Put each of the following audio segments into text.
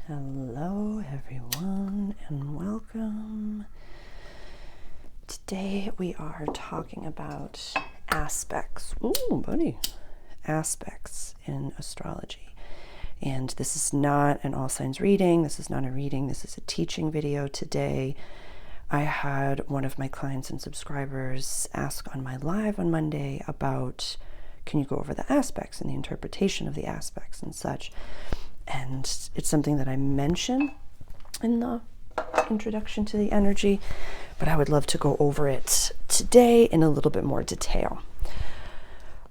Hello everyone and welcome. Today we are talking about aspects. Ooh, buddy. Aspects in astrology. And this is not an all signs reading. This is not a reading. This is a teaching video today. I had one of my clients and subscribers ask on my live on Monday about, can you go over the aspects and the interpretation of the aspects and such? And it's something that I mention in the introduction to the energy, but I would love to go over it today in a little bit more detail.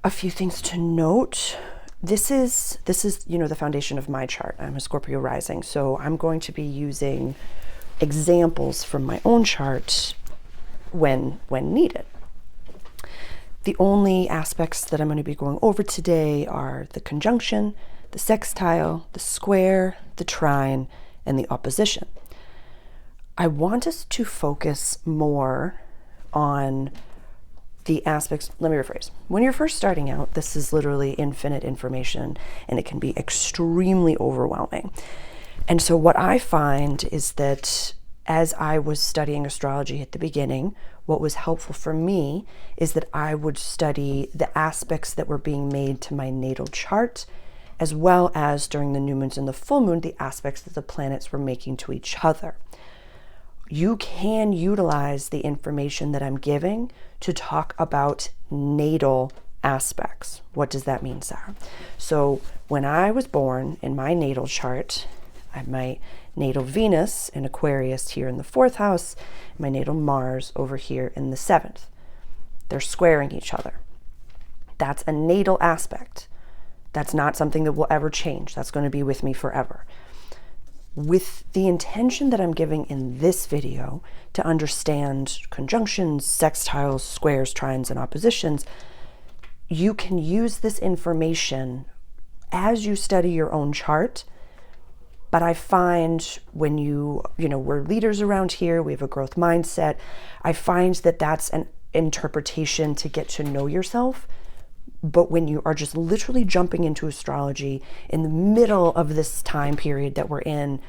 A few things to note. This is the foundation of my chart. I'm a Scorpio rising, so I'm going to be using examples from my own chart when needed. The only aspects that I'm going to be going over today are the conjunction, the sextile, the square, the trine, and the opposition. I want us to focus more on the aspects. Let me rephrase. When you're first starting out, this is literally infinite information, and it can be extremely overwhelming. And so what I find is that as I was studying astrology at the beginning, what was helpful for me is that I would study the aspects that were being made to my natal chart, as well as during the new moons and the full moon, the aspects that the planets were making to each other. You can utilize the information that I'm giving to talk about natal aspects. What does that mean, Sarah? So when I was born in my natal chart, I have my natal Venus in Aquarius here in the 4th house, my natal Mars over here in the 7th. They're squaring each other. That's a natal aspect. That's not something that will ever change. That's going to be with me forever. With the intention that I'm giving in this video to understand conjunctions, sextiles, squares, trines, and oppositions, you can use this information as you study your own chart. But I find when we're leaders around here, we have a growth mindset. I find that that's an interpretation to get to know yourself. But when you are just literally jumping into astrology in the middle of this time period that we're in,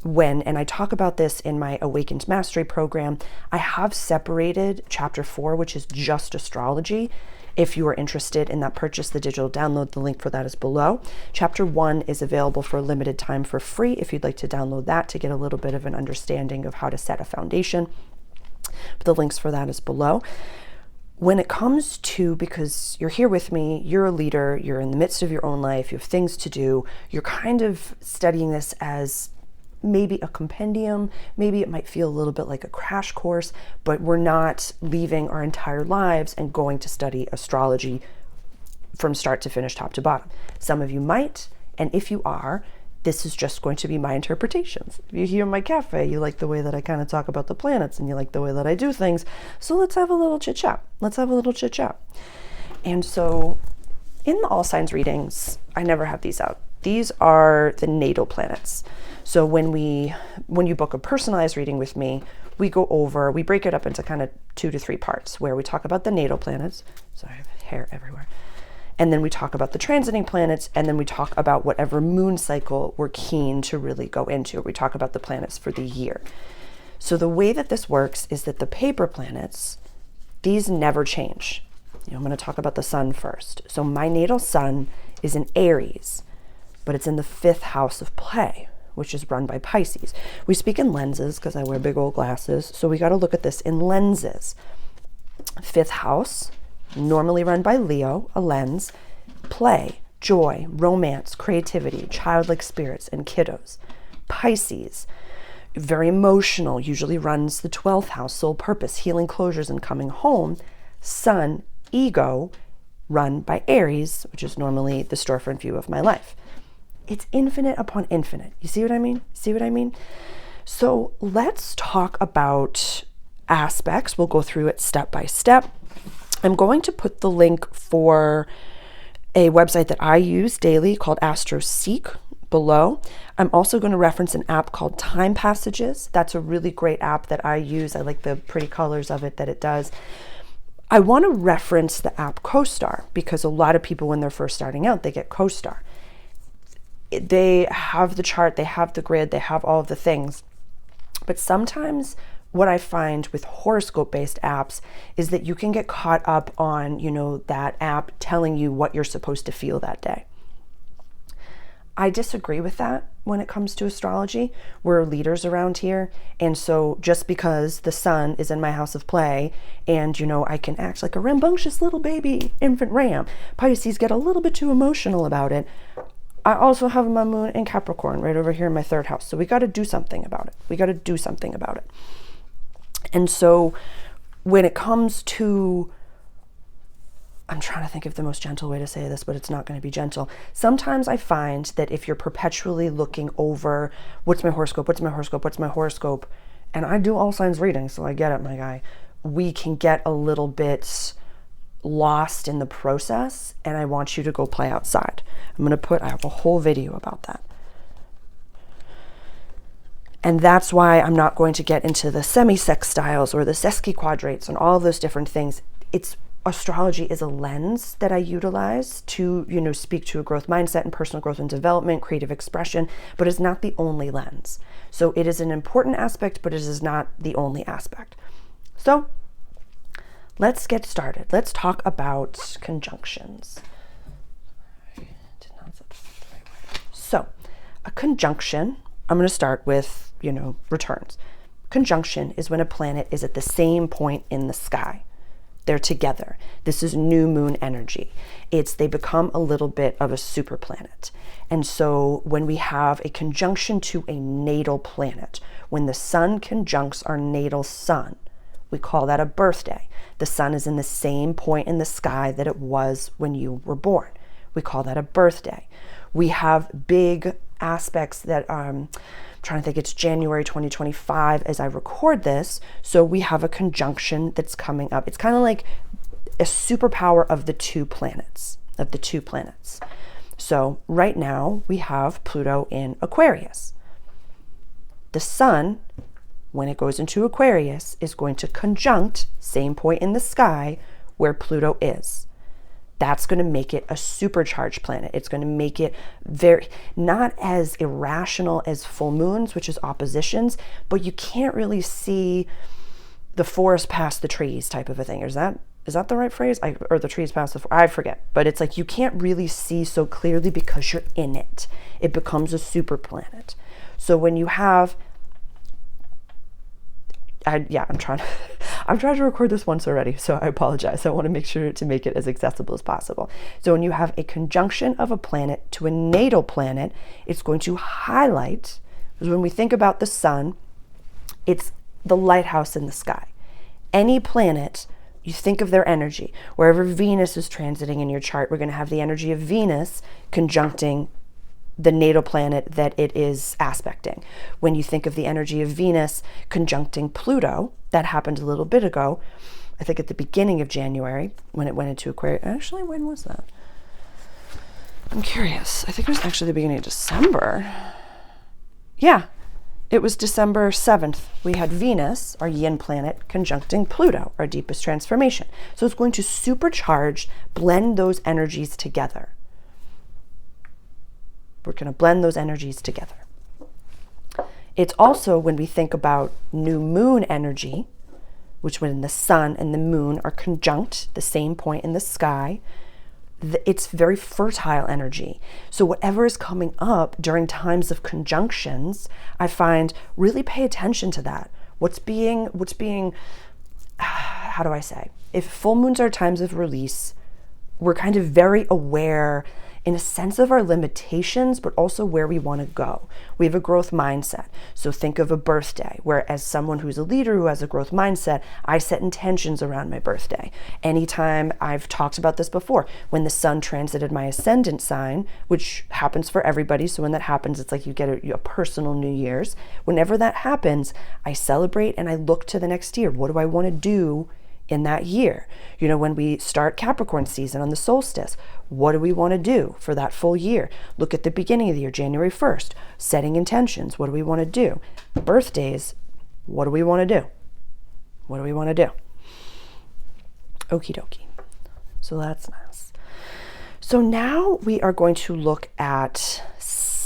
and I talk about this in my Awakened Mastery program, I have separated chapter 4, which is just astrology. If you are interested in that, purchase the digital download. The link for that is below. Chapter 1 is available for a limited time for free if you'd like to download that to get a little bit of an understanding of how to set a foundation. But the links for that is below. When it comes to, because you're here with me, you're a leader, you're in the midst of your own life, you have things to do, you're kind of studying this as maybe a compendium, maybe it might feel a little bit like a crash course, but we're not leaving our entire lives and going to study astrology from start to finish, top to bottom. Some of you might, and if you are, this is just going to be my interpretations. If you hear my cafe, you like the way that I kind of talk about the planets and you like the way that I do things. So let's have a little chit chat. And so in the all signs readings, I never have these out. These are the natal planets. So when you book a personalized reading with me, we break it up into kind of 2 to 3 parts where we talk about the natal planets. Sorry, I have hair everywhere. And then we talk about the transiting planets, and then we talk about whatever moon cycle we're keen to really go into. We talk about the planets for the year. So the way that this works is that the paper planets, these never change. I'm going to talk about the sun first. So my natal sun is in Aries, but it's in the 5th house of play, which is run by Pisces. We speak in lenses because I wear big old glasses, so we got to look at this in lenses. 5th house, normally run by Leo, a lens, play, joy, romance, creativity, childlike spirits, and kiddos. Pisces, very emotional, usually runs the 12th house, soul purpose, healing closures, and coming home. Sun, ego, run by Aries, which is normally the storefront view of my life. It's infinite upon infinite. You see what I mean? So let's talk about aspects. We'll go through it step by step. I'm going to put the link for a website that I use daily called Astrology below. I'm also going to reference an app called Time Passages. That's a really great app that I use. I like the pretty colors of it that it does. I want to reference the app CoStar because a lot of people, when they're first starting out, they get CoStar. they have the chart, they have the grid, they have all of the things. But sometimes what I find with horoscope-based apps is that you can get caught up on, that app telling you what you're supposed to feel that day. I disagree with that when it comes to astrology. We're leaders around here. And so just because the sun is in my house of play and, I can act like a rambunctious little baby infant ram, Pisces get a little bit too emotional about it. I also have my moon in Capricorn right over here in my 3rd house. So we got to do something about it. And so when it comes to, I'm trying to think of the most gentle way to say this, but it's not going to be gentle. Sometimes I find that if you're perpetually looking over, what's my horoscope? And I do all signs reading, so I get it, my guy. We can get a little bit lost in the process, and I want you to go play outside. I have a whole video about that. And that's why I'm not going to get into the semi-sextiles or the sesquiquadrates and all of those different things. Astrology is a lens that I utilize to, speak to a growth mindset and personal growth and development, creative expression, but it's not the only lens. So it is an important aspect, but it is not the only aspect. So let's get started. Let's talk about conjunctions. So a conjunction, I'm going to start with, returns. Conjunction is when a planet is at the same point in the sky. They're together. This is new moon energy. They become a little bit of a super planet. And so when we have a conjunction to a natal planet, when the sun conjuncts our natal sun, we call that a birthday. The sun is in the same point in the sky that it was when you were born. We call that a birthday. We have big aspects that trying to think, it's January 2025 as I record this. So we have a conjunction that's coming up. It's kind of like a superpower of the two planets. So right now we have Pluto in Aquarius. The sun, when it goes into Aquarius, is going to conjunct, same point in the sky, where Pluto is. That's going to make it a supercharged planet. It's going to make it not as irrational as full moons, which is oppositions, but you can't really see the forest past the trees type of a thing. Is that the right phrase? Or the trees past the forest? I forget. But it's like you can't really see so clearly because you're in it. It becomes a super planet. So when you have I'm trying to record this once already, so I apologize. I want to make sure to make it as accessible as possible. So when you have a conjunction of a planet to a natal planet, it's going to highlight, because when we think about the sun, it's the lighthouse in the sky. Any planet, you think of their energy. Wherever Venus is transiting in your chart, we're going to have the energy of Venus conjuncting the natal planet that it is aspecting. When you think of the energy of Venus conjuncting Pluto, that happened a little bit ago, I think at the beginning of January when it went into Aquarius. Actually, when was that? I'm curious. I think it was actually the beginning of December. Yeah, it was December 7th. We had Venus, our yin planet, conjuncting Pluto, our deepest transformation. So it's going to supercharge, blend those energies together. We're going to blend those energies together. It's also when we think about new moon energy, which when the sun and the moon are conjunct, the same point in the sky, it's very fertile energy. So whatever is coming up during times of conjunctions, I find really pay attention to that. What's being, how do I say? If full moons are times of release, we're kind of very aware in a sense of our limitations, but also where we want to go. We have a growth mindset. So think of a birthday, where as someone who's a leader who has a growth mindset, I set intentions around my birthday. Anytime, I've talked about this before, when the sun transited my ascendant sign, which happens for everybody. So when that happens, it's like you get a personal New Year's. Whenever that happens, I celebrate and I look to the next year. What do I want to do in that year? When we start Capricorn season on the solstice, what do we want to do for that full year? Look at the beginning of the year, January 1st, setting intentions. What do we want to do? Birthdays, what do we want to do? Okie dokie. So that's nice. So now we are going to look at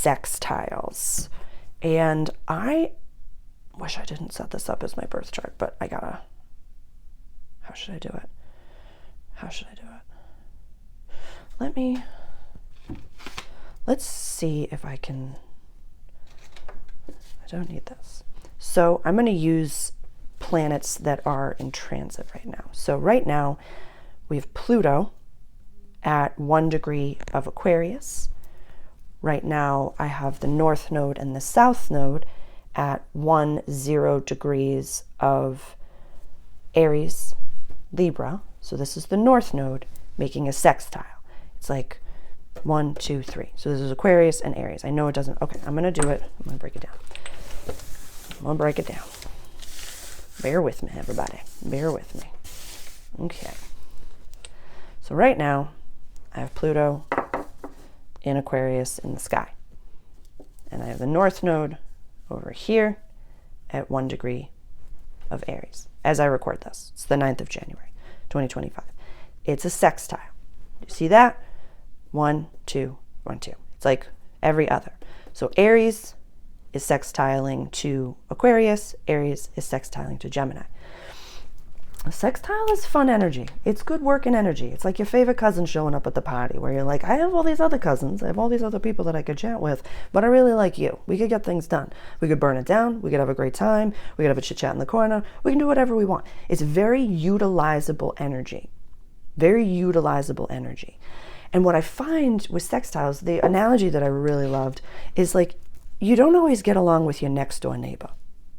sextiles. And I wish I didn't set this up as my birth chart, but I gotta. How should I do it? How should I do it? Let's see if I can. I don't need this. So I'm going to use planets that are in transit right now. So right now we have Pluto at 1 degree of Aquarius. Right now I have the North Node and the South Node at 10 degrees of Aries, Libra. So this is the North Node making a sextile. It's like 1, 2, 3. So this is Aquarius and Aries. I know it doesn't. Okay, I'm going to do it. I'm going to break it down. Bear with me, everybody. Bear with me. Okay. So right now, I have Pluto in Aquarius in the sky. And I have the North Node over here at 1 degree of Aries. As I record this, it's the 9th of January, 2025. It's a sextile. You see that? 1, 2, 1, 2. It's like every other. So Aries is sextiling to Aquarius. Aries is sextiling to Gemini. A sextile is fun energy. It's good working energy. It's like your favorite cousin showing up at the party where you're like, I have all these other cousins. I have all these other people that I could chat with, but I really like you. We could get things done. We could burn it down. We could have a great time. We could have a chit chat in the corner. We can do whatever we want. It's very utilizable energy. Very utilizable energy. And what I find with sextiles, the analogy that I really loved is like, you don't always get along with your next door neighbor.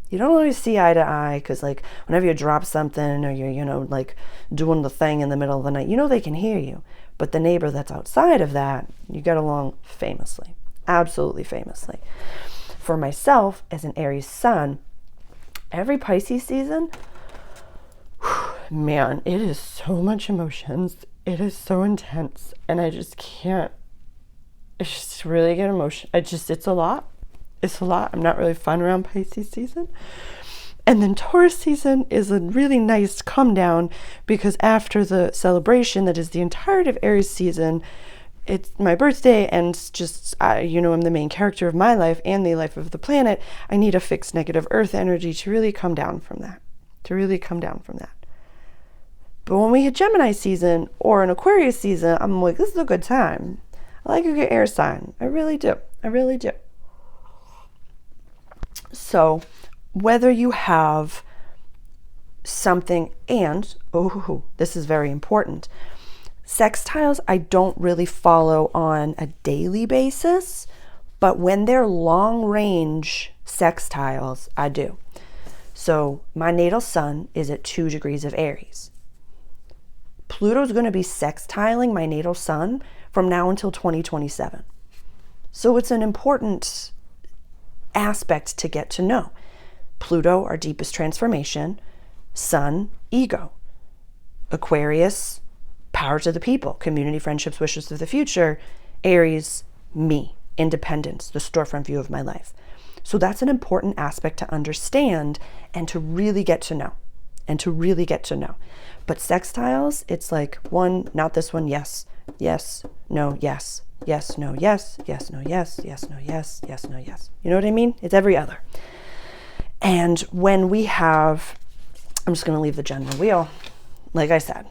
You don't always see eye to eye because like whenever you drop something or you're, like doing the thing in the middle of the night, they can hear you. But the neighbor that's outside of that, you get along famously, absolutely famously. For myself as an Aries sun, every Pisces season, man, it is so much emotions. It is so intense and I just can't, it's just really get emotion. It's a lot. It's a lot. I'm not really fun around Pisces season. And then Taurus season is a really nice come down because after the celebration that is the entirety of Aries season, it's my birthday and just, I'm the main character of my life and the life of the planet. I need a fixed negative earth energy to really come down from that. But when we hit Gemini season or an Aquarius season, I'm like, this is a good time. I like a good air sign. I really do. So whether you have something, and, this is very important, sextiles I don't really follow on a daily basis, but when they're long range sextiles, I do. So my natal sun is at 2 degrees of Aries. Pluto's going to be sextiling my natal sun from now until 2027. So it's an important aspect to get to know. Pluto, our deepest transformation. Sun, ego. Aquarius, power to the people, community, friendships, wishes for the future. Aries, me, independence, the storefront view of my life. So that's an important aspect to understand and to really get to know. But sextiles, it's like one, not this one, yes, no, yes, no, yes, no, yes, no, yes, no, yes. You know what I mean? It's every other. And when we have, I'm just going to leave the gender wheel. Like I said,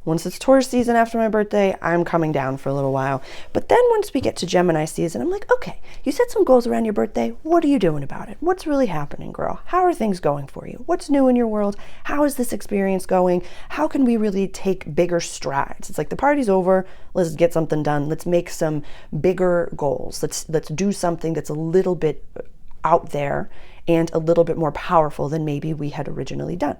once it's Taurus season after my birthday, I'm coming down for a little while. But then once we get to Gemini season, I'm like, okay, you set some goals around your birthday. What are you doing about it? What's really happening, girl? How are things going for you? What's new in your world? How is this experience going? How can we really take bigger strides? It's like the party's over. Let's get something done. Let's make some bigger goals. Let's do something that's a little bit out there and a little bit more powerful than maybe we had originally done.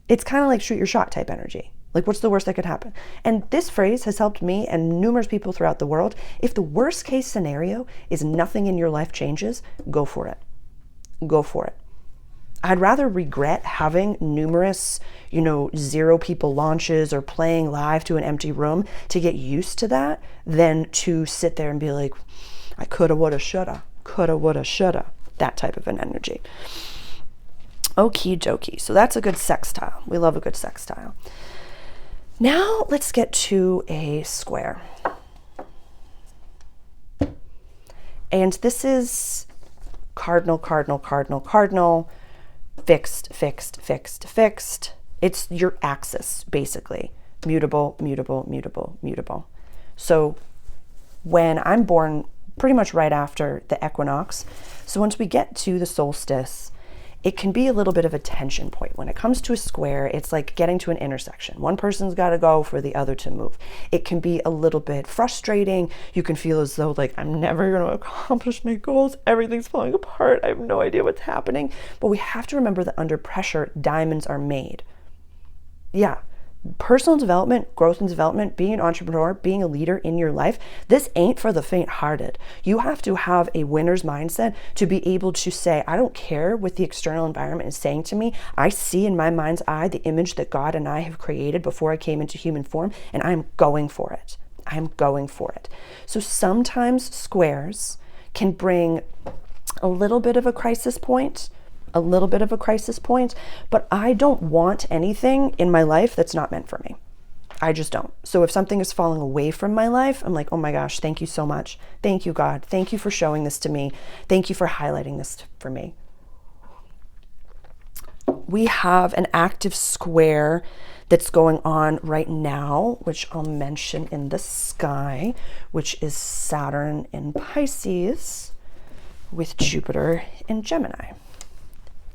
It's kind of like shoot your shot type energy. Like, what's the worst that could happen? And this phrase has helped me and numerous people throughout the world. If the worst case scenario is nothing in your life changes, go for it. I'd rather regret having numerous, 0 people launches or playing live to an empty room to get used to that than to sit there and be like, I coulda, woulda, shoulda. That type of an energy. Okie dokie. So that's a good sextile. We love a good sextile. Now let's get to a square. And this is cardinal, cardinal, cardinal, cardinal, fixed, fixed, fixed, fixed. It's your axis, basically. Mutable, mutable, mutable, mutable. So when I'm born pretty much right after the equinox, so once we get to the solstice, it can be a little bit of a tension point. When it comes to a square, it's like getting to an intersection. One person's got to go for the other to move. It can be a little bit frustrating. You can feel as though like, I'm never going to accomplish my goals. Everything's falling apart. I have no idea what's happening. But we have to remember that under pressure, diamonds are made. Yeah. Personal development, growth and development, being an entrepreneur, being a leader in your life, this ain't for the faint-hearted. You have to have a winner's mindset to be able to say, I don't care what the external environment is saying to me. I see in my mind's eye the image that God and I have created before I came into human form, and I'm going for it. I'm going for it. So sometimes squares can bring a little bit of a crisis point, but I don't want anything in my life that's not meant for me. I just don't. So if something is falling away from my life, I'm like, oh my gosh, thank you so much. Thank you, God. Thank you for showing this to me. Thank you for highlighting this for me. We have an active square that's going on right now, which I'll mention in the sky, which is Saturn in Pisces with Jupiter in Gemini.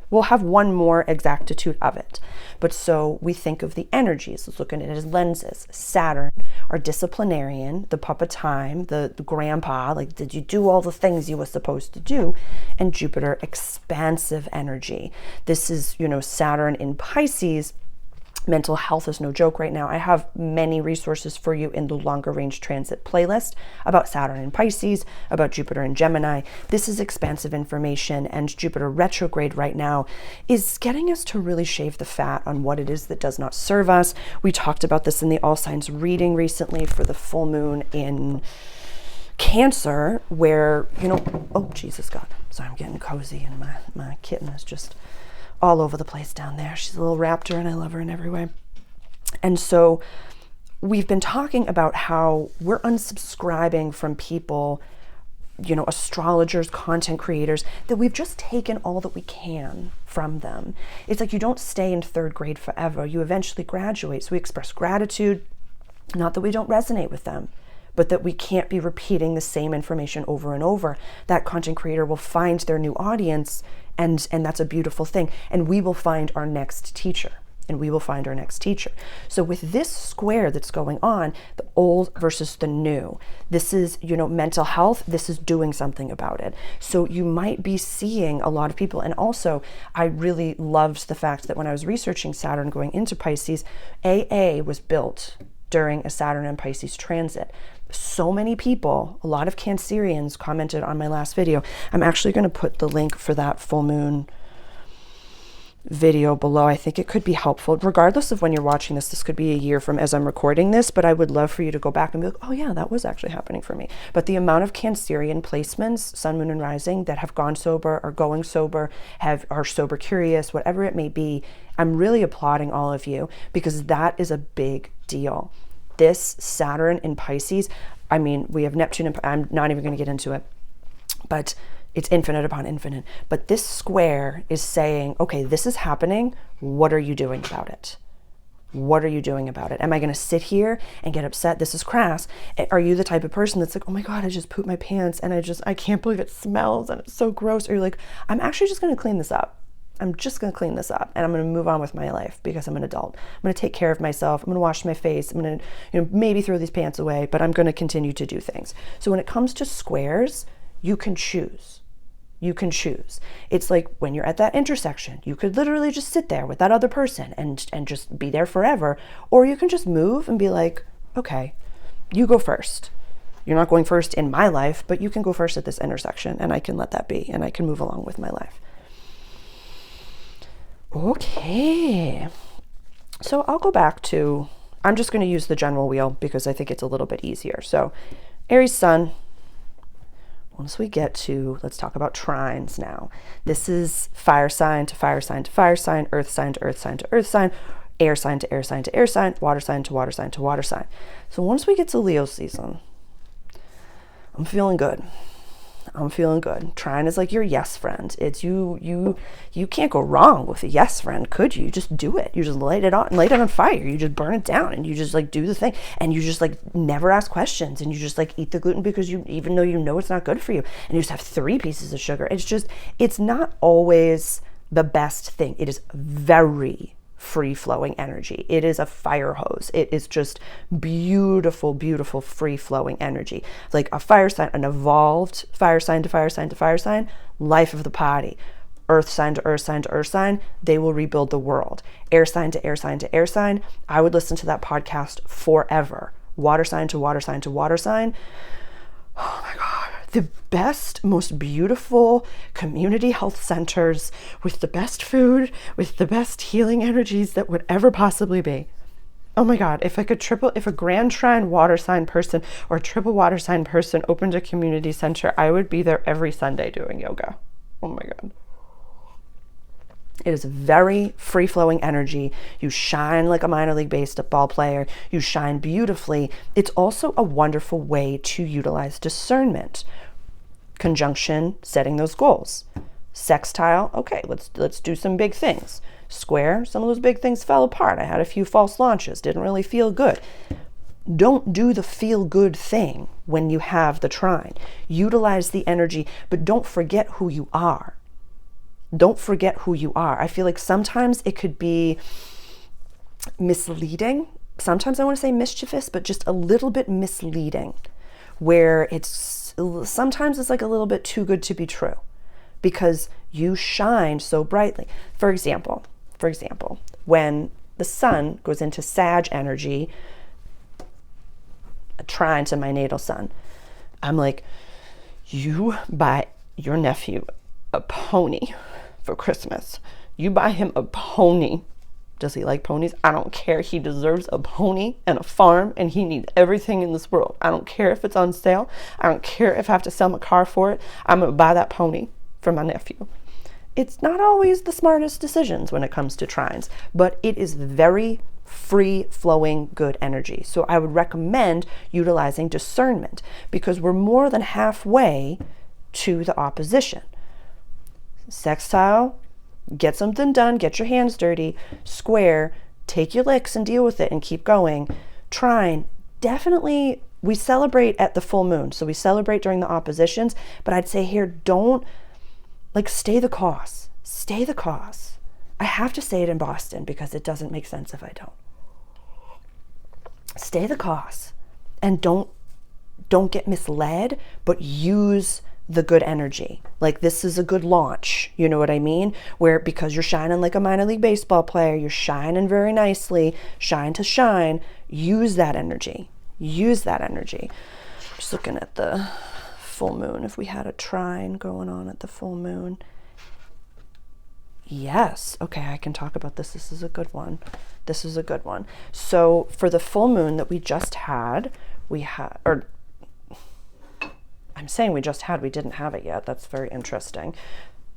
We'll have one more exactitude of it. But so we think of the energies, let's look at it as lenses. Saturn, our disciplinarian, the papa time, the grandpa, like, did you do all the things you were supposed to do? And Jupiter, expansive energy. This is, Saturn in Pisces. Mental health is no joke right now. I have many resources for you in the longer range transit playlist about Saturn in Pisces, about Jupiter in Gemini. This is expansive information, and Jupiter retrograde right now is getting us to really shave the fat on what it is that does not serve us. We talked about this in the All Signs reading recently for the full moon in Cancer, where, oh, Jesus God. Sorry, I'm getting cozy, and my kitten is just all over the place down there. She's a little raptor and I love her in every way. And so we've been talking about how we're unsubscribing from people, astrologers, content creators, that we've just taken all that we can from them. It's like you don't stay in third grade forever. You eventually graduate. So we express gratitude, not that we don't resonate with them, but that we can't be repeating the same information over and over. That content creator will find their new audience, and that's a beautiful thing. And we will find our next teacher. So with this square that's going on, the old versus the new, this is, mental health, this is doing something about it. So you might be seeing a lot of people. And also, I really loved the fact that when I was researching Saturn going into Pisces, AA was built during a Saturn and Pisces transit. So many people, a lot of Cancerians commented on my last video. I'm actually going to put the link for that full moon video below. I think it could be helpful. Regardless of when you're watching this could be a year from as I'm recording this, but I would love for you to go back and be like, oh yeah, that was actually happening for me. But the amount of Cancerian placements, sun, moon, and rising, that have gone sober, are going sober, are sober curious, whatever it may be, I'm really applauding all of you, because that is a big deal. This Saturn in Pisces, I mean, we have Neptune, and I'm not even going to get into it, but it's infinite upon infinite. But this square is saying, okay, this is happening. What are you doing about it? What are you doing about it? Am I going to sit here and get upset? This is crass. Are you the type of person that's like, oh my God, I just pooped my pants and I can't believe it smells and it's so gross? Or you're like, I'm actually just going to clean this up. I'm just going to clean this up and I'm going to move on with my life because I'm an adult. I'm going to take care of myself. I'm going to wash my face. I'm going to, maybe throw these pants away, but I'm going to continue to do things. So when it comes to squares, you can choose. You can choose. It's like when you're at that intersection, you could literally just sit there with that other person and just be there forever. Or you can just move and be like, okay, you go first. You're not going first in my life, but you can go first at this intersection and I can let that be and I can move along with my life. Okay. So I'll go back to, I'm just going to use the general wheel because I think it's a little bit easier. So Aries sun. Once we get to, let's talk about trines now. This is fire sign to fire sign to fire sign, earth sign to earth sign to earth sign, air sign to air sign to air sign, water sign to water sign to water sign. So once we get to Leo season, I'm feeling good. I'm feeling good. Trine is like your yes friend. It's you can't go wrong with a yes friend, could you? Just do it. You just light it on fire. You just burn it down and you just like do the thing. And you just like never ask questions and you just like eat the gluten because you, even though you know it's not good for you, and you just have 3 pieces of sugar. It's not always the best thing. It is very free-flowing energy. It is a fire hose. It is just beautiful, beautiful free-flowing energy. Like a fire sign, an evolved fire sign to fire sign to fire sign, life of the party. Earth sign to earth sign to earth sign, they will rebuild the world. Air sign to air sign to air sign, I would listen to that podcast forever. Water sign to water sign to water sign. Oh my God. The best, most beautiful community health centers with the best food, with the best healing energies that would ever possibly be. Oh my God, if a Grand Trine water sign person or a triple water sign person opened a community center, I would be there every Sunday doing yoga. Oh my God. It is very free-flowing energy. You shine like a minor league baseball player. You shine beautifully. It's also a wonderful way to utilize discernment. Conjunction, setting those goals. Sextile, okay, let's do some big things. Square, some of those big things fell apart. I had a few false launches, didn't really feel good. Don't do the feel good thing when you have the trine. Utilize the energy, but don't forget who you are. Don't forget who you are. I feel like sometimes it could be misleading. Sometimes I want to say mischievous, but just a little bit misleading, where sometimes it's like a little bit too good to be true because you shine so brightly. For example, when the sun goes into Sag energy, a trine to my natal sun, I'm like, you buy your nephew a pony for Christmas. You buy him a pony. Does he like ponies? I don't care. He deserves a pony and a farm, and he needs everything in this world. I don't care if it's on sale. I don't care if I have to sell my car for it. I'm going to buy that pony for my nephew. It's not always the smartest decisions when it comes to trines, but it is very free-flowing good energy. So I would recommend utilizing discernment because we're more than halfway to the opposition. Sextile, get something done, get your hands dirty. Square, take your licks and deal with it and keep going. Trine, definitely, we celebrate at the full moon. So we celebrate during the oppositions, but I'd say here, don't, stay the course. Stay the course. I have to say it in Boston because it doesn't make sense if I don't. Stay the course and don't get misled, but use the good energy. Like this is a good launch, you know what I mean? Where because you're shining like a minor league baseball player, you're shining very nicely, shine to shine, use that energy. Use that energy. Just looking at the full moon, if we had a trine going on at the full moon. Yes, okay, I can talk about this. This is a good one. This is a good one. So for the full moon that we just had, I'm saying we didn't have it yet. That's very interesting.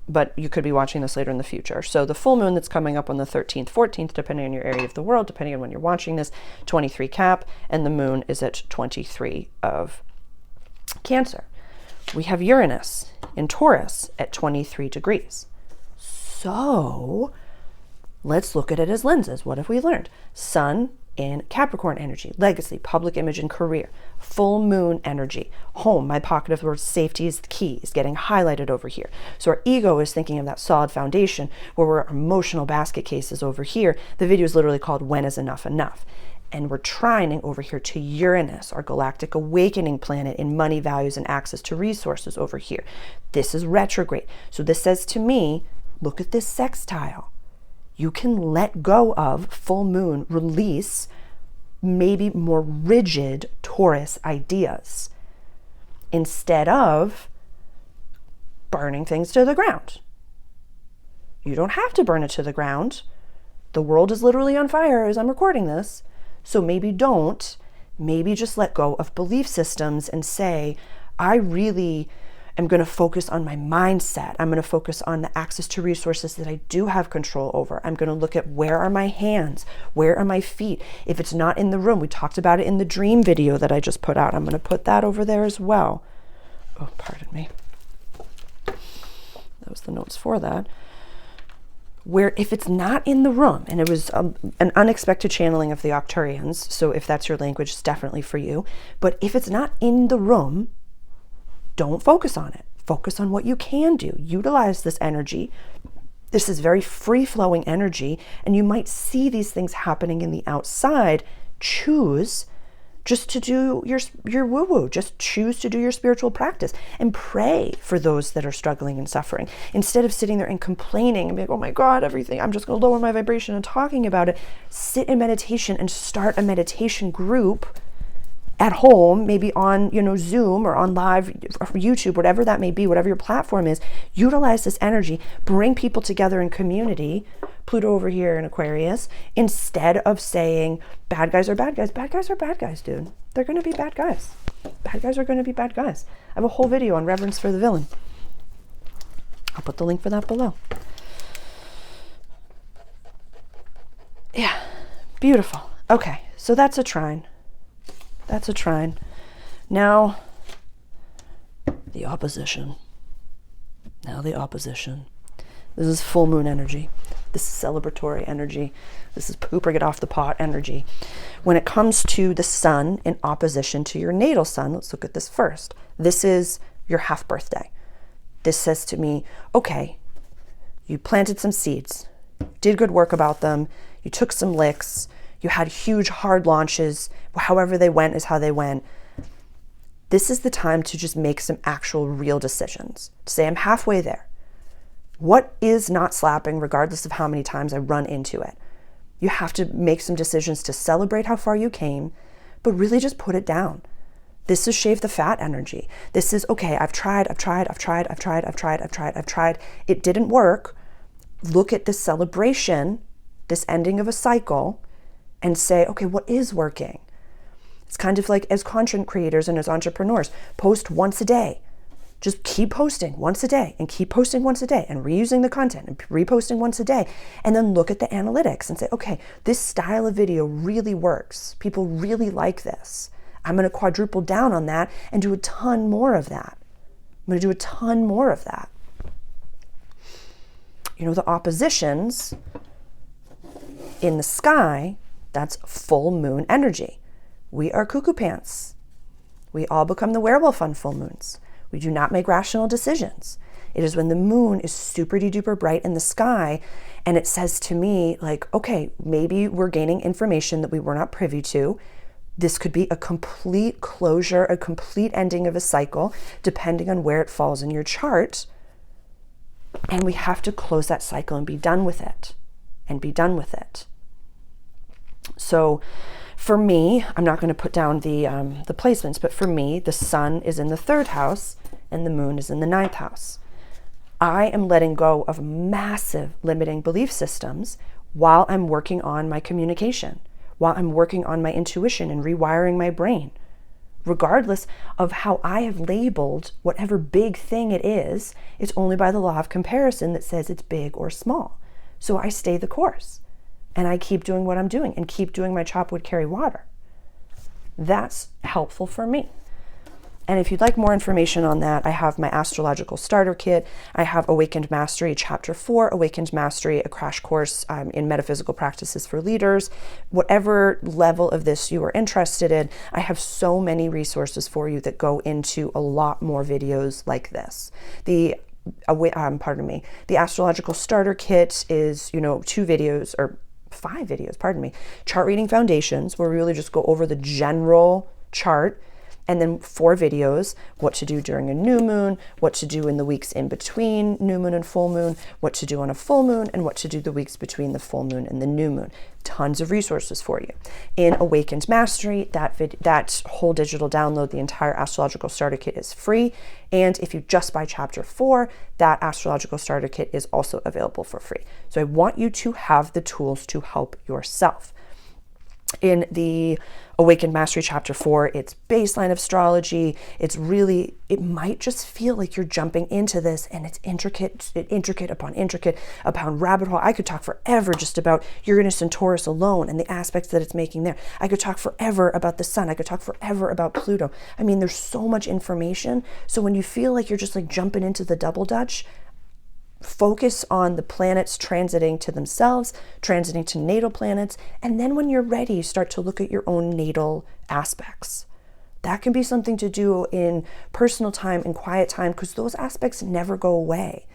But you could be watching this later in the future. So the full moon that's coming up on the 13th, 14th, depending on your area of the world, depending on when you're watching this, 23 Cap, and the moon is at 23 of Cancer. We have Uranus in Taurus at 23 degrees. So let's look at it as lenses. What have we learned? Sun in Capricorn energy, legacy, public image, and career. Full moon energy, home, my pocket of where safety is the key, is getting highlighted over here. So our ego is thinking of that solid foundation where we're emotional basket cases over here. The video is literally called When is Enough Enough? And we're trining over here to Uranus, our galactic awakening planet in money, values, and access to resources over here. This is retrograde. So this says to me, look at this sextile. You can let go of full moon, release maybe more rigid Taurus ideas instead of burning things to the ground. You don't have to burn it to the ground. The world is literally on fire as I'm recording this. So maybe don't. Maybe just let go of belief systems and say, I really am going to focus on my mindset. I'm going to focus on the access to resources that I do have control over. I'm going to look at where are my hands? Where are my feet? If it's not in the room, we talked about it in the dream video that I just put out. I'm going to put that over there as well. Oh, pardon me. that was the notes for that, where if it's not in the room, and it was an unexpected channeling of the Octurians, so if that's your language, it's definitely for you. But if it's not in the room, don't focus on it. Focus on what you can do. Utilize this energy. This is very free-flowing energy, and you might see these things happening in the outside. Choose just to do your woo-woo. Just choose to do your spiritual practice and pray for those that are struggling and suffering. Instead of sitting there and complaining and being like, oh my God, everything, I'm just going to lower my vibration and talking about it. Sit in meditation and start a meditation group at home, maybe on, Zoom or on live or YouTube, whatever that may be, whatever your platform is. Utilize this energy, bring people together in community. Pluto over here in Aquarius, instead of saying bad guys are bad guys. Bad guys are bad guys, dude. They're going to be bad guys. Bad guys are going to be bad guys. I have a whole video on reverence for the villain. I'll put the link for that below. Yeah, beautiful. Okay, so that's a trine. That's a trine. Now, the opposition. This is full moon energy. This is celebratory energy. This is poop or get off the pot energy. When it comes to the sun in opposition to your natal sun, let's look at this first. This is your half birthday. This says to me, okay, you planted some seeds, did good work about them, you took some licks, you had huge hard launches, however they went is how they went. This is the time to just make some actual real decisions. To say, I'm halfway there. What is not slapping, regardless of how many times I run into it? You have to make some decisions to celebrate how far you came, but really just put it down. This is shave the fat energy. This is, okay, I've tried. It didn't work. Look at this celebration, this ending of a cycle, and say, okay, what is working? It's kind of like as content creators and as entrepreneurs, post once a day. Just keep posting once a day and keep posting once a day and reusing the content and reposting once a day. And then look at the analytics and say, okay, this style of video really works. People really like this. I'm going to quadruple down on that and do a ton more of that. The oppositions in the sky, that's full moon energy. We are cuckoo pants. We all become the werewolf on full moons. We do not make rational decisions. It is when the moon is super duper bright in the sky and it says to me, like, okay, maybe we're gaining information that we were not privy to. This could be a complete closure, a complete ending of a cycle, depending on where it falls in your chart. And we have to close that cycle and be done with it. So for me, I'm not going to put down the placements, but for me, the sun is in the 3rd house and the moon is in the 9th house. I am letting go of massive limiting belief systems while I'm working on my communication, while I'm working on my intuition and rewiring my brain. Regardless of how I have labeled whatever big thing it is, it's only by the law of comparison that says it's big or small. So I stay the course. And I keep doing what I'm doing and keep doing my chop wood, carry water. That's helpful for me. And if you'd like more information on that, I have my astrological starter kit. I have Awakened Mastery, Chapter 4, Awakened Mastery, a crash course in metaphysical practices for leaders. Whatever level of this you are interested in, I have so many resources for you that go into a lot more videos like this. The astrological starter kit is, 2 videos or 5 videos, chart reading foundations, where we really just go over the general chart, and then 4 videos, what to do during a new moon, what to do in the weeks in between new moon and full moon, what to do on a full moon, and what to do the weeks between the full moon and the new moon. Tons of resources for you. In Awakened Mastery, that whole digital download, the entire astrological starter kit is free. And if you just buy Chapter 4, that astrological starter kit is also available for free. So I want you to have the tools to help yourself. In the Awakened Mastery Chapter 4, it's baseline astrology. It might just feel like you're jumping into this and it's intricate upon rabbit hole. I could talk forever just about Uranus and Taurus alone and the aspects that it's making there. I could talk forever about the sun. I could talk forever about Pluto. I mean, there's so much information. So when you feel like you're just like jumping into the double dutch, focus on the planets transiting to themselves, transiting to natal planets, and then when you're ready, start to look at your own natal aspects. That can be something to do in personal time and quiet time, because those aspects never go away.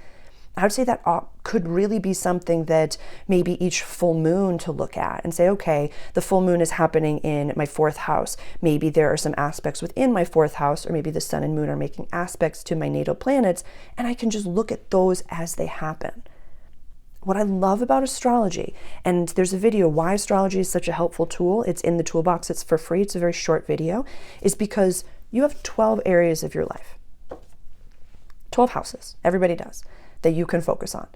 I would say that could really be something that maybe each full moon to look at and say, okay, the full moon is happening in my 4th house. Maybe there are some aspects within my 4th house, or maybe the sun and moon are making aspects to my natal planets, and I can just look at those as they happen. What I love about astrology, and there's a video why astrology is such a helpful tool, it's in the toolbox, it's for free, it's a very short video, is because you have 12 areas of your life. 12 houses, everybody does, that you can focus on.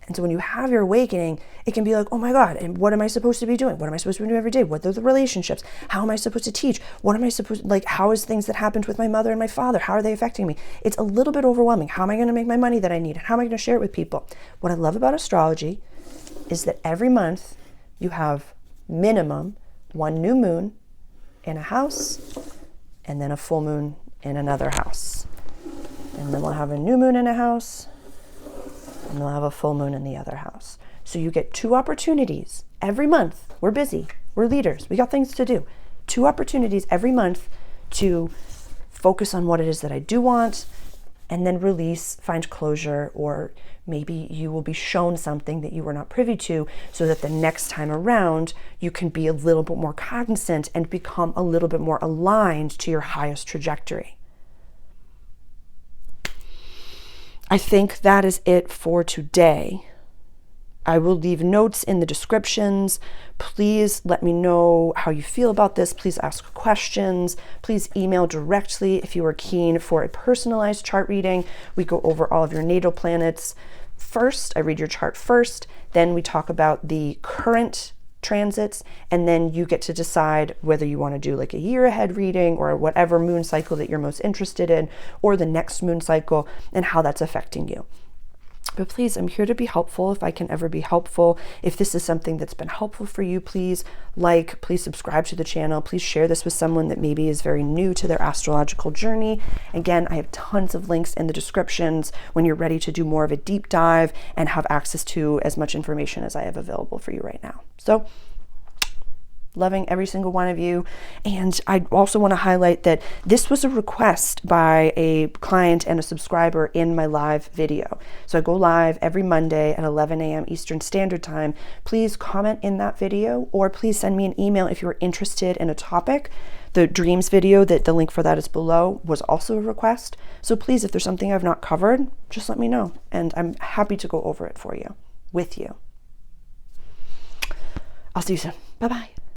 And so when you have your awakening, it can be like, oh my God, and what am I supposed to be doing? What am I supposed to be doing every day? What are the relationships? How am I supposed to teach? What am I supposed, like, how is things that happened with my mother and my father? How are they affecting me? It's a little bit overwhelming. How am I going to make my money that I need? How am I going to share it with people? What I love about astrology is that every month you have minimum 1 new moon in a house, and then a full moon in another house. And then we'll have a new moon in a house, and we'll have a full moon in the other house. So you get 2 opportunities every month. We're busy. We're leaders. We got things to do. 2 opportunities every month to focus on what it is that I do want, and then release, find closure, or maybe you will be shown something that you were not privy to, so that the next time around you can be a little bit more cognizant and become a little bit more aligned to your highest trajectory. I think that is it for today. I will leave notes in the descriptions. Please let me know how you feel about this. Please ask questions. Please email directly if you are keen for a personalized chart reading. We go over all of your natal planets first. I read your chart first. Then we talk about the current transits, and then you get to decide whether you want to do like a year ahead reading or whatever moon cycle that you're most interested in, or the next moon cycle and how that's affecting you. But please, I'm here to be helpful if I can ever be helpful. If this is something that's been helpful for you, please please subscribe to the channel. Please share this with someone that maybe is very new to their astrological journey. Again, I have tons of links in the descriptions when you're ready to do more of a deep dive and have access to as much information as I have available for you right now. So, loving every single one of you. And I also want to highlight that this was a request by a client and a subscriber in my live video. So I go live every Monday at 11 a.m. Eastern Standard Time. Please comment in that video, or please send me an email if you're interested in a topic. The dreams video, that the link for that is below, was also a request. So please, if there's something I've not covered, just let me know. And I'm happy to go over it for you, with you. I'll see you soon. Bye-bye.